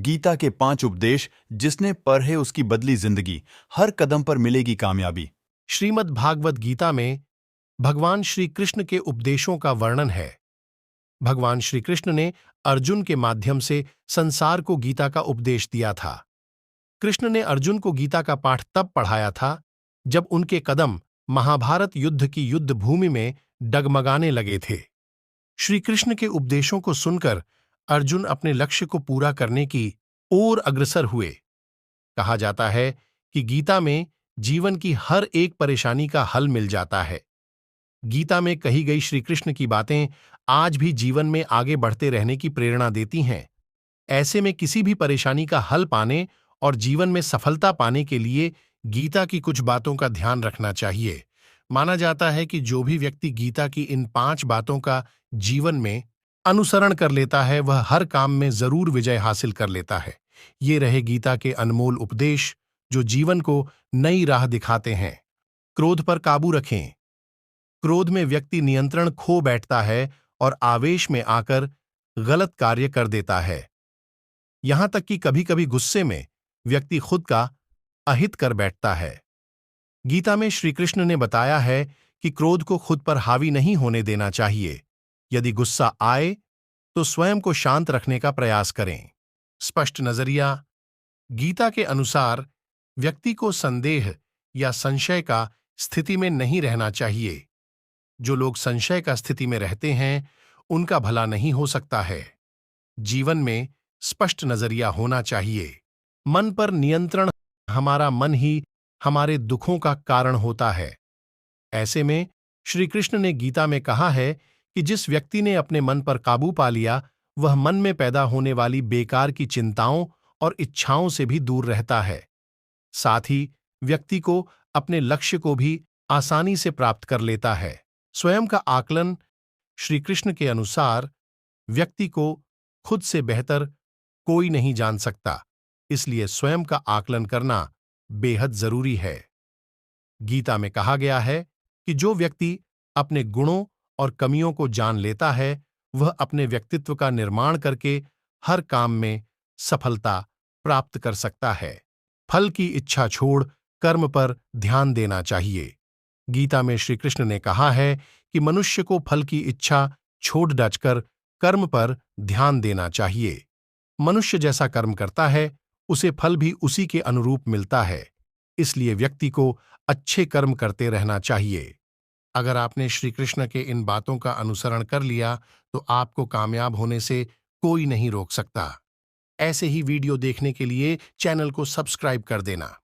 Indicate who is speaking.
Speaker 1: गीता के 5 उपदेश जिसने पढ़े उसकी बदली जिंदगी, हर कदम पर मिलेगी कामयाबी।
Speaker 2: श्रीमद् भागवत गीता में भगवान श्री कृष्ण के उपदेशों का वर्णन है। भगवान श्री कृष्ण ने अर्जुन के माध्यम से संसार को गीता का उपदेश दिया था। कृष्ण ने अर्जुन को गीता का पाठ तब पढ़ाया था जब उनके कदम महाभारत युद्ध की युद्ध भूमि में डगमगाने लगे थे। श्री कृष्ण के उपदेशों को सुनकर अर्जुन अपने लक्ष्य को पूरा करने की ओर अग्रसर हुए। कहा जाता है कि गीता में जीवन की हर एक परेशानी का हल मिल जाता है। गीता में कही गई श्री कृष्ण की बातें आज भी जीवन में आगे बढ़ते रहने की प्रेरणा देती हैं। ऐसे में किसी भी परेशानी का हल पाने और जीवन में सफलता पाने के लिए गीता की कुछ बातों का ध्यान रखना चाहिए। माना जाता है कि जो भी व्यक्ति गीता की इन 5 बातों का जीवन में अनुसरण कर लेता है वह हर काम में जरूर विजय हासिल कर लेता है। ये रहे गीता के अनमोल उपदेश जो जीवन को नई राह दिखाते हैं। क्रोध पर काबू रखें। क्रोध में व्यक्ति नियंत्रण खो बैठता है और आवेश में आकर गलत कार्य कर देता है। यहां तक कि कभी-कभी गुस्से में व्यक्ति खुद का अहित कर बैठता है। गीता में श्री कृष्ण ने बताया है कि क्रोध को खुद पर हावी नहीं होने देना चाहिए। यदि गुस्सा आए तो स्वयं को शांत रखने का प्रयास करें। स्पष्ट नजरिया। गीता के अनुसार व्यक्ति को संदेह या संशय का स्थिति में नहीं रहना चाहिए। जो लोग संशय का स्थिति में रहते हैं उनका भला नहीं हो सकता है। जीवन में स्पष्ट नजरिया होना चाहिए। मन पर नियंत्रण। हमारा मन ही हमारे दुखों का कारण होता है। ऐसे में श्री कृष्ण ने गीता में कहा है कि जिस व्यक्ति ने अपने मन पर काबू पा लिया वह मन में पैदा होने वाली बेकार की चिंताओं और इच्छाओं से भी दूर रहता है। साथ ही व्यक्ति को अपने लक्ष्य को भी आसानी से प्राप्त कर लेता है। स्वयं का आकलन। श्री कृष्ण के अनुसार व्यक्ति को खुद से बेहतर कोई नहीं जान सकता, इसलिए स्वयं का आकलन करना बेहद जरूरी है। गीता में कहा गया है कि जो व्यक्ति अपने गुणों और कमियों को जान लेता है वह अपने व्यक्तित्व का निर्माण करके हर काम में सफलता प्राप्त कर सकता है। फल की इच्छा छोड़ कर्म पर ध्यान देना चाहिए। गीता में श्री कृष्ण ने कहा है कि मनुष्य को फल की इच्छा छोड़ डचकर कर्म पर ध्यान देना चाहिए। मनुष्य जैसा कर्म करता है उसे फल भी उसी के अनुरूप मिलता है, इसलिए व्यक्ति को अच्छे कर्म करते रहना चाहिए। अगर आपने श्री कृष्ण के इन बातों का अनुसरण कर लिया तो आपको कामयाब होने से कोई नहीं रोक सकता। ऐसे ही वीडियो देखने के लिए चैनल को सब्सक्राइब कर देना।